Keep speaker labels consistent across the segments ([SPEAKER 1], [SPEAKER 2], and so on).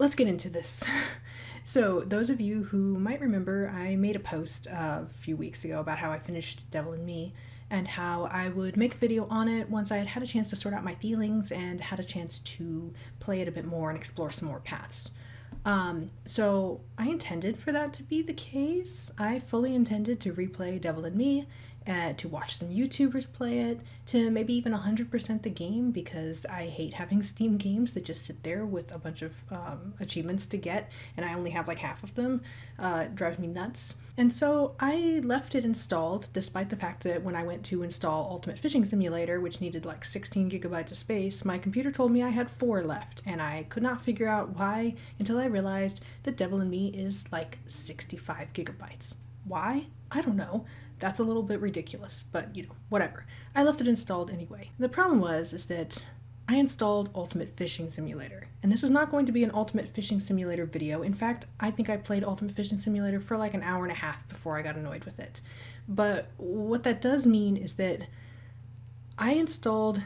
[SPEAKER 1] let's get into this. So, those of you who might remember, I made a post a few weeks ago about how I finished Devil in Me and how I would make a video on it once I had had a chance to sort out my feelings and had a chance to play it a bit more and explore some more paths. So I intended for that to be the case. I fully intended to replay Devil in Me, to watch some YouTubers play it, to maybe even 100% the game because I hate having Steam games that just sit there with a bunch of achievements to get and I only have like half of them. It drives me nuts. And so I left it installed despite the fact that when I went to install Ultimate Fishing Simulator, which needed like 16 gigabytes of space, my computer told me I had 4 left, and I could not figure out why until I realized that Devil in Me is like 65 gigabytes. Why? I don't know. That's a little bit ridiculous, but whatever. I left it installed anyway. The problem is that I installed Ultimate Fishing Simulator, and this is not going to be an Ultimate Fishing Simulator video. In fact, I think I played Ultimate Fishing Simulator for like an hour and a half before I got annoyed with it. But what that does mean is that I installed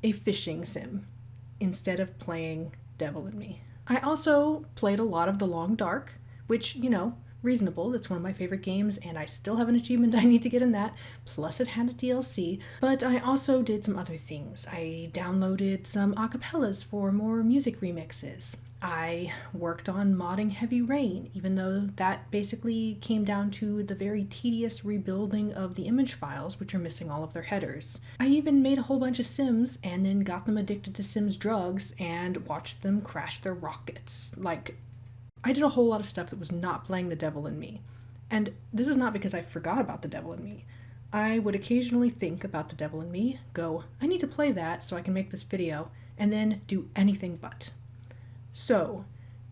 [SPEAKER 1] a fishing sim instead of playing Devil in Me. I also played a lot of The Long Dark, which, reasonable. That's one of my favorite games, and I still have an achievement I need to get in that. Plus, it had a DLC. But I also did some other things. I downloaded some acapellas for more music remixes. I worked on modding Heavy Rain, even though that basically came down to the very tedious rebuilding of the image files, which are missing all of their headers. I even made a whole bunch of Sims and then got them addicted to Sims drugs and watched them crash their rockets. I did a whole lot of stuff that was not playing The Devil in Me. And this is not because I forgot about The Devil in Me. I would occasionally think about The Devil in Me, go, I need to play that so I can make this video, and then do anything but. So,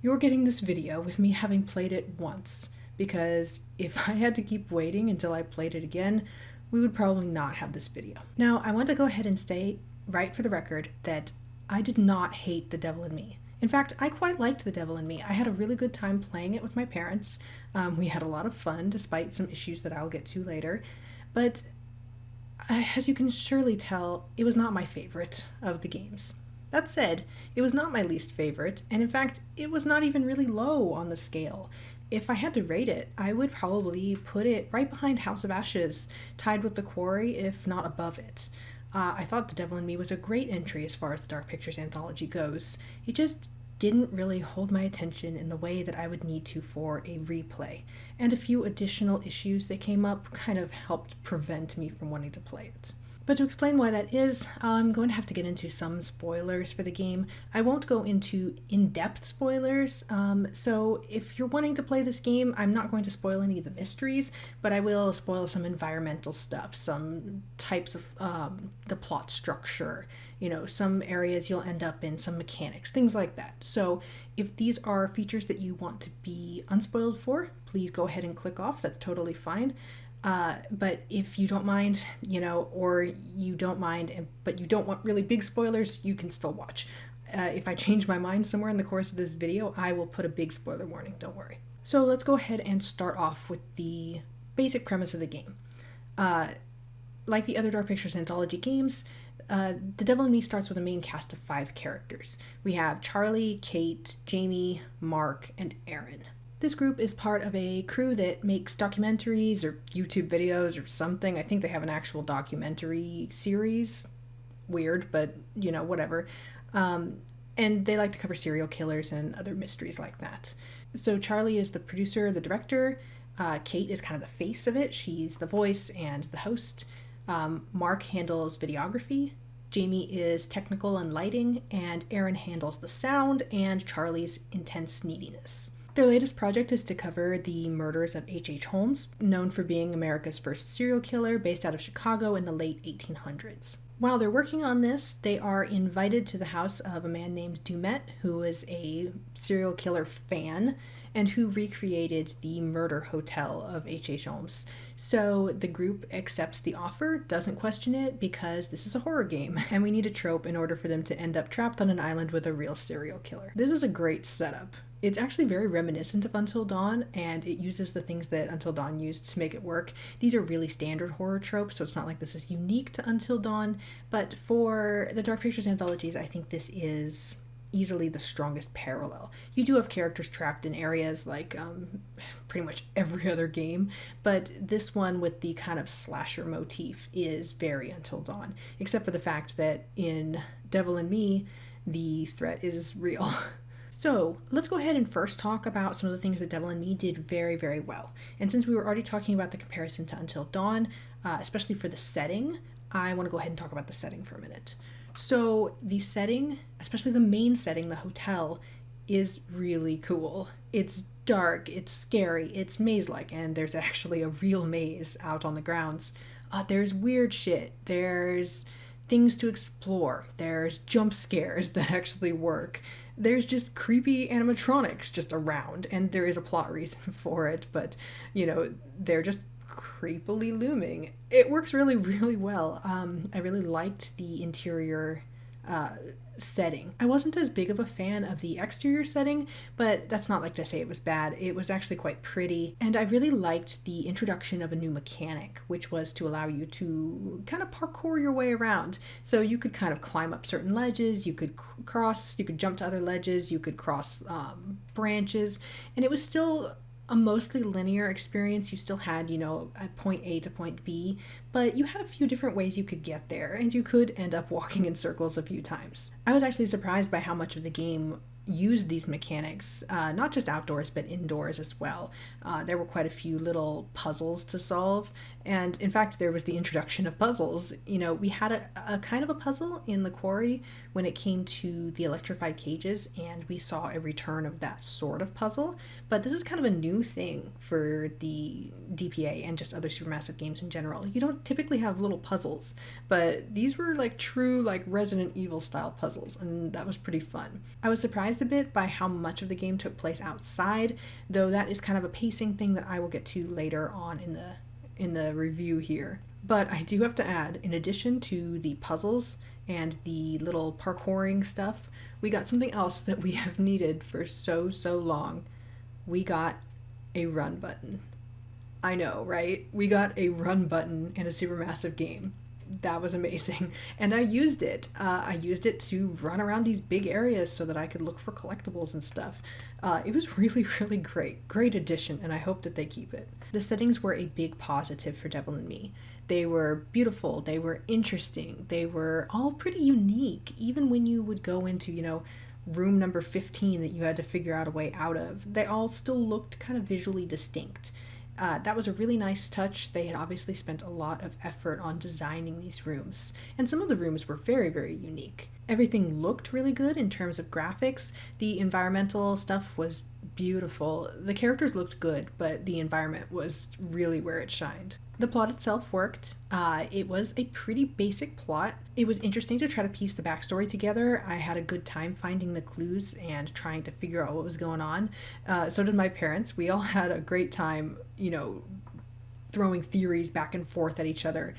[SPEAKER 1] you're getting this video with me having played it once, because if I had to keep waiting until I played it again, we would probably not have this video. Now, I want to go ahead and state, right for the record, that I did not hate The Devil in Me. In fact, I quite liked The Devil in Me. I had a really good time playing it with my parents. We had a lot of fun, despite some issues that I'll get to later. But as you can surely tell, it was not my favorite of the games. That said, it was not my least favorite, and in fact, it was not even really low on the scale. If I had to rate it, I would probably put it right behind House of Ashes, tied with The Quarry, if not above it. I thought The Devil in Me was a great entry as far as the Dark Pictures anthology goes. It just didn't really hold my attention in the way that I would need to for a replay, and a few additional issues that came up kind of helped prevent me from wanting to play it. But to explain why that is, I'm going to have to get into some spoilers for the game. I won't go into in-depth spoilers, so if you're wanting to play this game, I'm not going to spoil any of the mysteries, but I will spoil some environmental stuff, some types of the plot structure, some areas you'll end up in, some mechanics, things like that. So if these are features that you want to be unspoiled for, please go ahead and click off. That's totally fine. But if you don't mind, or you don't mind, but you don't want really big spoilers, you can still watch. If I change my mind somewhere in the course of this video, I will put a big spoiler warning, don't worry. So let's go ahead and start off with the basic premise of the game. Like the other Dark Pictures anthology games, The Devil in Me starts with a main cast of 5 characters. We have Charlie, Kate, Jamie, Mark, and Aaron. This group is part of a crew that makes documentaries or YouTube videos or something. I think they have an actual documentary series. Weird, but whatever. And they like to cover serial killers and other mysteries like that. So Charlie is the producer, the director. Kate is kind of the face of it. She's the voice and the host. Mark handles videography. Jamie is technical and lighting. And Aaron handles the sound and Charlie's intense neediness. Their latest project is to cover the murders of H.H. Holmes, known for being America's first serial killer based out of Chicago in the late 1800s. While they're working on this, they are invited to the house of a man named Dumet, who is a serial killer fan and who recreated the murder hotel of H.H. Holmes. So the group accepts the offer, doesn't question it, because this is a horror game, and we need a trope in order for them to end up trapped on an island with a real serial killer. This is a great setup. It's actually very reminiscent of Until Dawn, and it uses the things that Until Dawn used to make it work. These are really standard horror tropes, so it's not like this is unique to Until Dawn, but for the Dark Pictures anthologies, I think this is easily the strongest parallel. You do have characters trapped in areas like pretty much every other game, but this one with the kind of slasher motif is very Until Dawn, except for the fact that in Devil in Me, the threat is real. So let's go ahead and first talk about some of the things that Devil in Me did very, very well. And since we were already talking about the comparison to Until Dawn, especially for the setting, I want to go ahead and talk about the setting for a minute. So the setting, especially the main setting, the hotel, is really cool. It's dark, it's scary, it's maze-like, and there's actually a real maze out on the grounds. There's weird shit. There's things to explore. There's jump scares that actually work. There's just creepy animatronics just around, and there is a plot reason for it, but, they're just creepily looming. It works really, really well. I really liked the interior setting. I wasn't as big of a fan of the exterior setting, but that's not like to say it was bad. It was actually quite pretty, and I really liked the introduction of a new mechanic, which was to allow you to kind of parkour your way around. So you could kind of climb up certain ledges, you could you could jump to other ledges, you could cross branches, and it was still a mostly linear experience. You still had, a point A to point B, but you had a few different ways you could get there, and you could end up walking in circles a few times. I was actually surprised by how much of the game used these mechanics, not just outdoors, but indoors as well. There were quite a few little puzzles to solve, and in fact, there was the introduction of puzzles. We had a kind of a puzzle in the quarry when it came to the electrified cages, and we saw a return of that sort of puzzle, but this is kind of a new thing for the DPA and just other Supermassive games in general. You don't typically have little puzzles, but these were like true Resident Evil style puzzles, and that was pretty fun. I was surprised a bit by how much of the game took place outside, though that is kind of a pacing thing that I will get to later on in the review here. But I do have to add, in addition to the puzzles and the little parkouring stuff, we got something else that we have needed for so long. We got a run button. I know, right? We got a run button in a Supermassive game. That was amazing. And I used it. I used it to run around these big areas so that I could look for collectibles and stuff. It was really, really great. Great addition, and I hope that they keep it. The settings were a big positive for Devil in Me. They were beautiful, they were interesting, they were all pretty unique. Even when you would go into, room number 15 that you had to figure out a way out of, they all still looked kind of visually distinct. That was a really nice touch. They had obviously spent a lot of effort on designing these rooms, and some of the rooms were very, very unique. Everything looked really good in terms of graphics. The environmental stuff was beautiful. The characters looked good, but the environment was really where it shined. The plot itself worked. It was a pretty basic plot. It was interesting to try to piece the backstory together. I had a good time finding the clues and trying to figure out what was going on. So did my parents. We all had a great time, throwing theories back and forth at each other.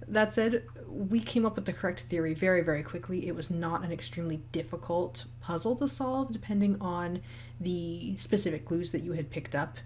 [SPEAKER 1] That said, we came up with the correct theory very, very quickly. It was not an extremely difficult puzzle to solve, depending on the specific clues that you had picked up.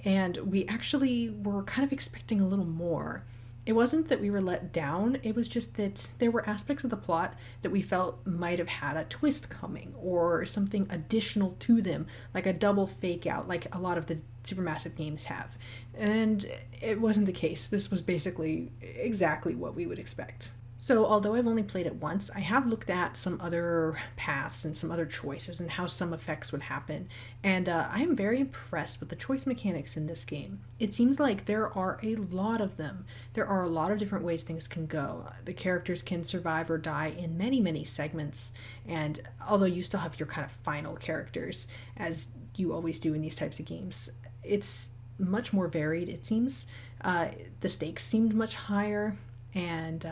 [SPEAKER 1] And we actually were kind of expecting a little more. It wasn't that we were let down, it was just that there were aspects of the plot that we felt might have had a twist coming, or something additional to them, like a double fake out, like a lot of the Supermassive games have. And it wasn't the case. This was basically exactly what we would expect. So although I've only played it once, I have looked at some other paths and some other choices and how some effects would happen, and I am very impressed with the choice mechanics in this game. It seems like there are a lot of them. There are a lot of different ways things can go. The characters can survive or die in many, many segments, and although you still have your kind of final characters, as you always do in these types of games, it's much more varied, it seems. The stakes seemed much higher, and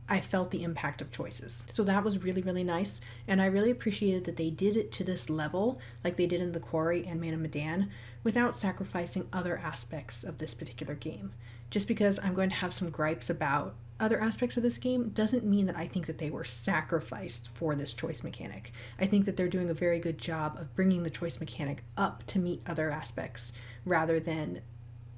[SPEAKER 1] I felt the impact of choices. So that was really, really nice, and I really appreciated that they did it to this level, like they did in The Quarry and Man of Medan, without sacrificing other aspects of this particular game. Just because I'm going to have some gripes about other aspects of this game doesn't mean that I think that they were sacrificed for this choice mechanic. I think that they're doing a very good job of bringing the choice mechanic up to meet other aspects, rather than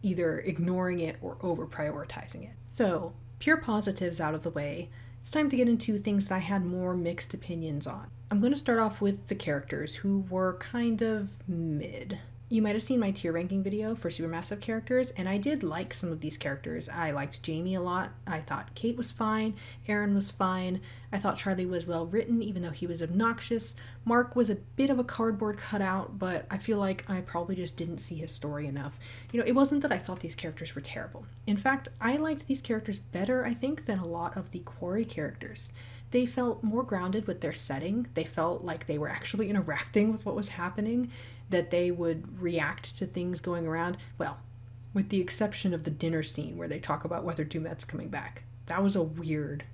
[SPEAKER 1] either ignoring it or over prioritizing it. So, pure positives out of the way, it's time to get into things that I had more mixed opinions on. I'm going to start off with the characters who were kind of mid. You might have seen my tier ranking video for Supermassive characters, and I did like some of these characters. I liked Jamie a lot. I thought Kate was fine. Aaron was fine. I thought Charlie was well written, even though he was obnoxious. Mark was a bit of a cardboard cutout, but I feel like I probably just didn't see his story enough. It wasn't that I thought these characters were terrible. In fact, I liked these characters better, I think, than a lot of the Quarry characters. They felt more grounded with their setting. They felt like they were actually interacting with what was happening, that they would react to things going around. Well, with the exception of the dinner scene where they talk about whether Dumet's coming back. That was a weird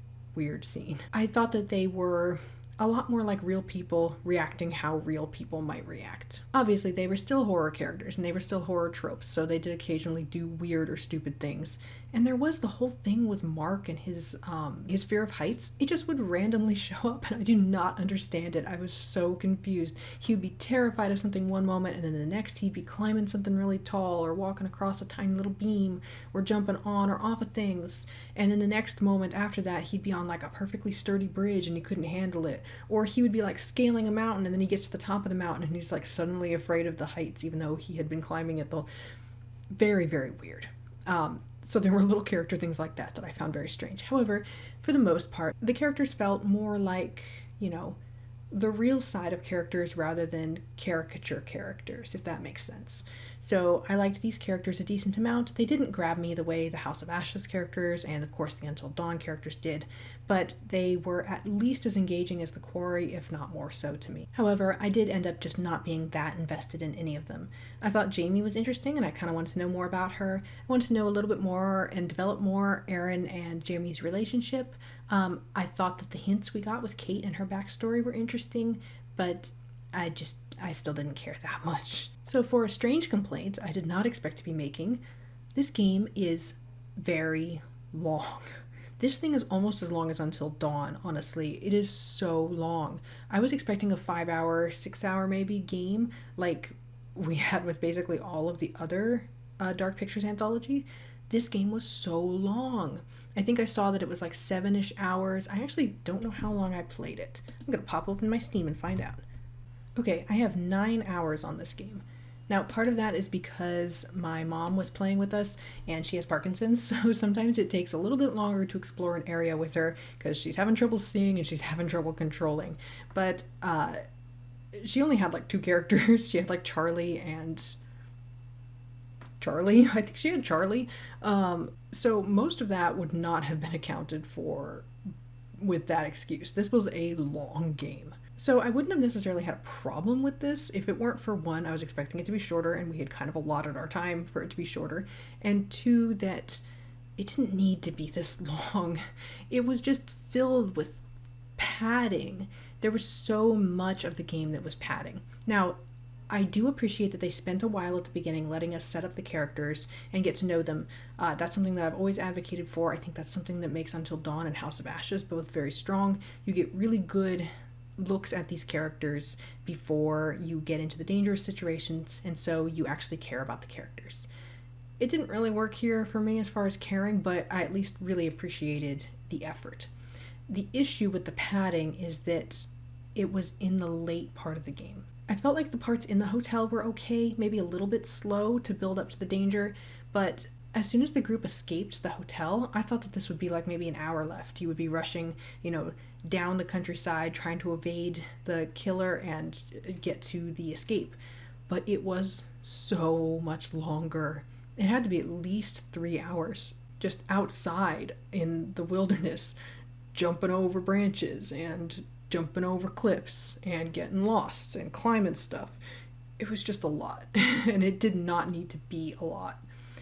[SPEAKER 1] scene. I thought that they were a lot more like real people reacting how real people might react. Obviously, they were still horror characters and they were still horror tropes, so they did occasionally do weird or stupid things. And there was the whole thing with Mark and his fear of heights. It just would randomly show up, and I do not understand it. I was so confused. He would be terrified of something one moment, and then the next he'd be climbing something really tall, or walking across a tiny little beam, or jumping on or off of things. And then the next moment after that, he'd be on like a perfectly sturdy bridge, and he couldn't handle it. Or he would be like scaling a mountain, and then he gets to the top of the mountain, and he's like suddenly afraid of the heights, even though he had been climbing it the very, very weird. So there were little character things like that I found very strange. However, for the most part, the characters felt more like, the real side of characters rather than caricature characters, if that makes sense. So I liked these characters a decent amount. They didn't grab me the way the House of Ashes characters and, of course, the Until Dawn characters did, but they were at least as engaging as the Quarry, if not more so to me. However, I did end up just not being that invested in any of them. I thought Jamie was interesting, and I kind of wanted to know more about her. I wanted to know a little bit more and develop more Aaron and Jeremy's relationship. I thought that the hints we got with Kate and her backstory were interesting, but I still didn't care that much. So for a strange complaint I did not expect to be making, this game is very long. This thing is almost as long as Until Dawn, honestly. It is so long. I was expecting a 5-hour, 6-hour maybe game like we had with basically all of the other Dark Pictures anthology. This game was so long. I think I saw that it was like 7-ish hours. I actually don't know how long I played it. I'm gonna pop open my Steam and find out. Okay, I have 9 hours on this game. Now, part of that is because my mom was playing with us and she has Parkinson's, so sometimes it takes a little bit longer to explore an area with her because she's having trouble seeing and she's having trouble controlling. But she only had like 2 characters. She had like Charlie. I think she had Charlie. So most of that would not have been accounted for with that excuse. This was a long game. So I wouldn't have necessarily had a problem with this if it weren't for, one, I was expecting it to be shorter and we had kind of allotted our time for it to be shorter, and 2, that it didn't need to be this long. It was just filled with padding. There was so much of the game that was padding. Now, I do appreciate that they spent a while at the beginning letting us set up the characters and get to know them. That's something that I've always advocated for. I think that's something that makes Until Dawn and House of Ashes both very strong. You get really good looks at these characters before you get into the dangerous situations, and so you actually care about the characters. It didn't really work here for me as far as caring, but I at least really appreciated the effort. The issue with the padding is that it was in the late part of the game. I felt like the parts in the hotel were okay, maybe a little bit slow to build up to the danger, but as soon as the group escaped the hotel, I thought that this would be like maybe an hour left. You would be rushing, down the countryside trying to evade the killer and get to the escape. But it was so much longer. It had to be at least 3 hours just outside in the wilderness, jumping over branches and jumping over cliffs and getting lost and climbing stuff. It was just a lot, and it did not need to be a lot.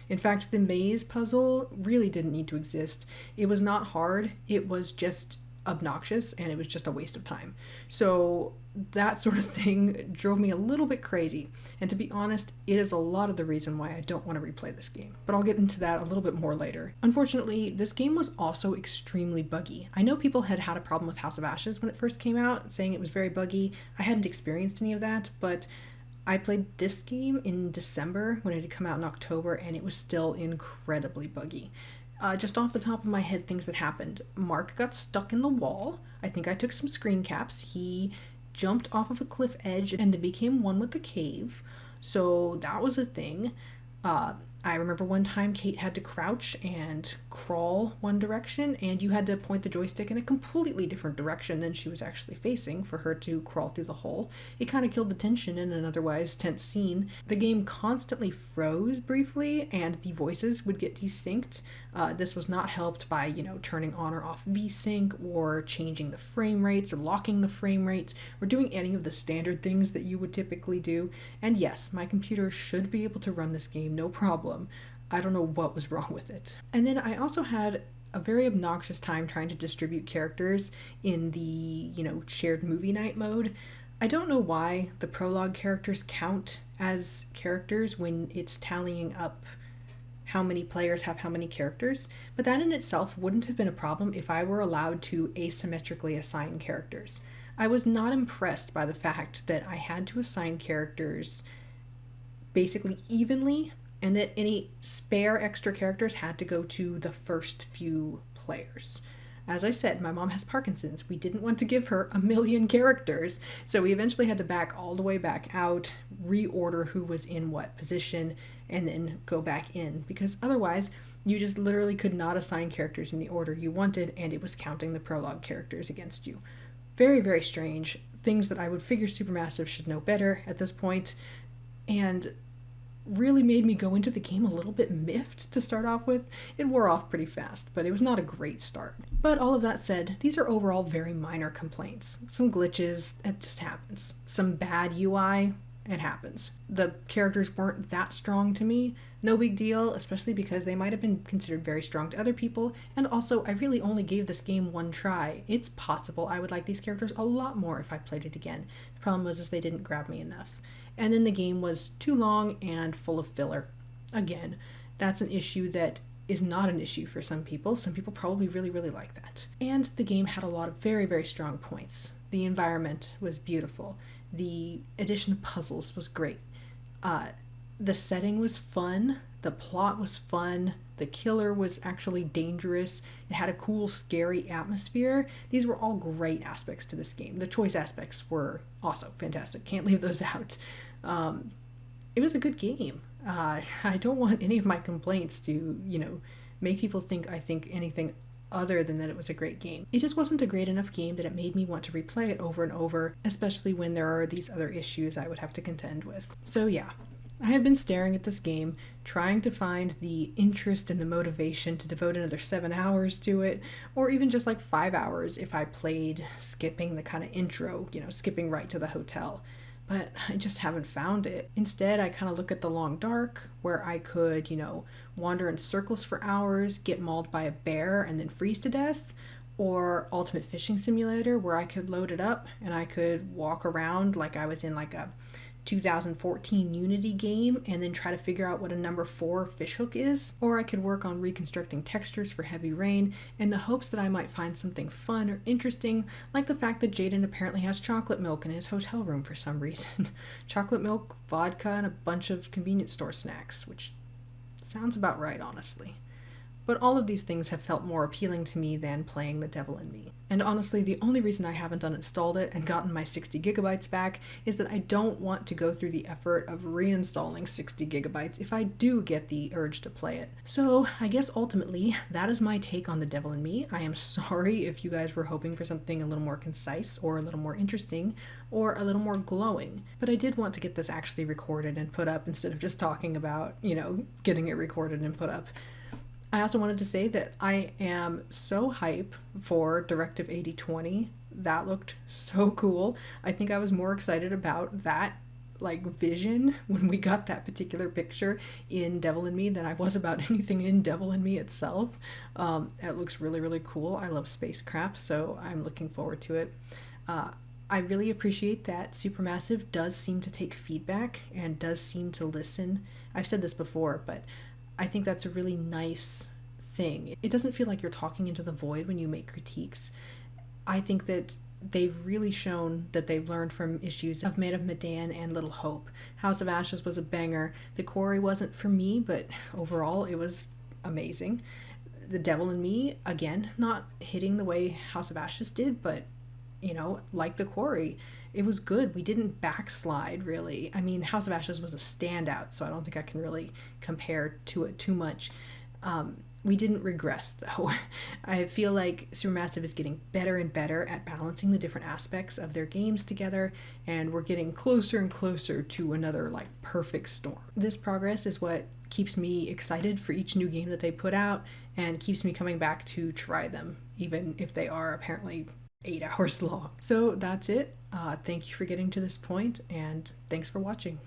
[SPEAKER 1] In fact, the maze puzzle really didn't need to exist. It was not hard, it was just obnoxious, and it was just a waste of time. So that sort of thing drove me a little bit crazy, and to be honest, it is a lot of the reason why I don't want to replay this game, but I'll get into that a little bit more later. Unfortunately, this game was also extremely buggy. I know people had a problem with House of Ashes when it first came out, saying it was very buggy. I hadn't experienced any of that, but I played this game in December when it had come out in October, and it was still incredibly buggy. Just off the top of my head, things that happened. Mark got stuck in the wall. I think I took some screen caps. He jumped off of a cliff edge and then became one with the cave. So that was a thing. I remember one time Kate had to crouch and crawl one direction, and you had to point the joystick in a completely different direction than she was actually facing for her to crawl through the hole. It kind of killed the tension in an otherwise tense scene. The game constantly froze briefly, and the voices would get desynced. This was not helped by, turning on or off VSync or changing the frame rates or locking the frame rates or doing any of the standard things that you would typically do. And yes, my computer should be able to run this game, no problem. I don't know what was wrong with it. And then I also had a very obnoxious time trying to distribute characters in the, shared movie night mode. I don't know why the prologue characters count as characters when it's tallying up how many players have how many characters, but that in itself wouldn't have been a problem if I were allowed to asymmetrically assign characters. I was not impressed by the fact that I had to assign characters basically evenly, and that any spare extra characters had to go to the first few players. As I said, my mom has Parkinson's. We didn't want to give her a million characters, so we eventually had to back all the way back out, reorder who was in what position, and then go back in, because otherwise you just literally could not assign characters in the order you wanted, and it was counting the prologue characters against you. Very, very strange. Things that I would figure Supermassive should know better at this point, and really made me go into the game a little bit miffed to start off with. It wore off pretty fast, but it was not a great start. But all of that said, these are overall very minor complaints. Some glitches, it just happens. Some bad UI, it happens. The characters weren't that strong to me, no big deal, especially because they might have been considered very strong to other people, and also I really only gave this game one try. It's possible I would like these characters a lot more if I played it again. The problem was they didn't grab me enough. And then the game was too long and full of filler. Again, that's an issue that is not an issue for some people. Some people probably really, really like that. And the game had a lot of very, very strong points. The environment was beautiful. The addition of puzzles was great. The setting was fun. The plot was fun. The killer was actually dangerous. It had a cool, scary atmosphere. These were all great aspects to this game. The choice aspects were also fantastic. Can't leave those out. It was a good game. I don't want any of my complaints to, make people think I think anything other than that it was a great game. It just wasn't a great enough game that it made me want to replay it over and over, especially when there are these other issues I would have to contend with. So yeah, I have been staring at this game, trying to find the interest and the motivation to devote another 7 hours to it, or even just like 5 hours if I played skipping the kind of intro, skipping right to the hotel. But I just haven't found it. Instead, I kind of look at The Long Dark, where I could, wander in circles for hours, get mauled by a bear, and then freeze to death. Or Ultimate Fishing Simulator, where I could load it up and I could walk around like I was in like a 2014 Unity game and then try to figure out what a number 4 fishhook is. Or I could work on reconstructing textures for Heavy Rain in the hopes that I might find something fun or interesting, like the fact that Jaden apparently has chocolate milk in his hotel room for some reason. Chocolate milk, vodka, and a bunch of convenience store snacks, which sounds about right, honestly. But all of these things have felt more appealing to me than playing The Devil in Me. And honestly, the only reason I haven't uninstalled it and gotten my 60 gigabytes back is that I don't want to go through the effort of reinstalling 60 gigabytes if I do get the urge to play it. So I guess ultimately, that is my take on The Devil in Me. I am sorry if you guys were hoping for something a little more concise or a little more interesting or a little more glowing. But I did want to get this actually recorded and put up instead of just talking about, getting it recorded and put up. I also wanted to say that I am so hype for Directive 8020. That looked so cool. I think I was more excited about that vision when we got that particular picture in Devil in Me than I was about anything in Devil in Me itself. It looks really, really cool. I love spacecraft, so I'm looking forward to it. I really appreciate that Supermassive does seem to take feedback and does seem to listen. I've said this before, but I think that's a really nice thing. It doesn't feel like you're talking into the void when you make critiques. I think that they've really shown that they've learned from issues of Maid of Medan and Little Hope. House of Ashes was a banger. The Quarry wasn't for me, but overall it was amazing. The Devil in Me, again, not hitting the way House of Ashes did, but like The Quarry, it was good. We didn't backslide, really. I mean, House of Ashes was a standout, so I don't think I can really compare to it too much. We didn't regress, though. I feel like Supermassive is getting better and better at balancing the different aspects of their games together, and we're getting closer and closer to another, like, perfect storm. This progress is what keeps me excited for each new game that they put out and keeps me coming back to try them, even if they are apparently 8 hours long. So that's it. Thank you for getting to this point, and thanks for watching.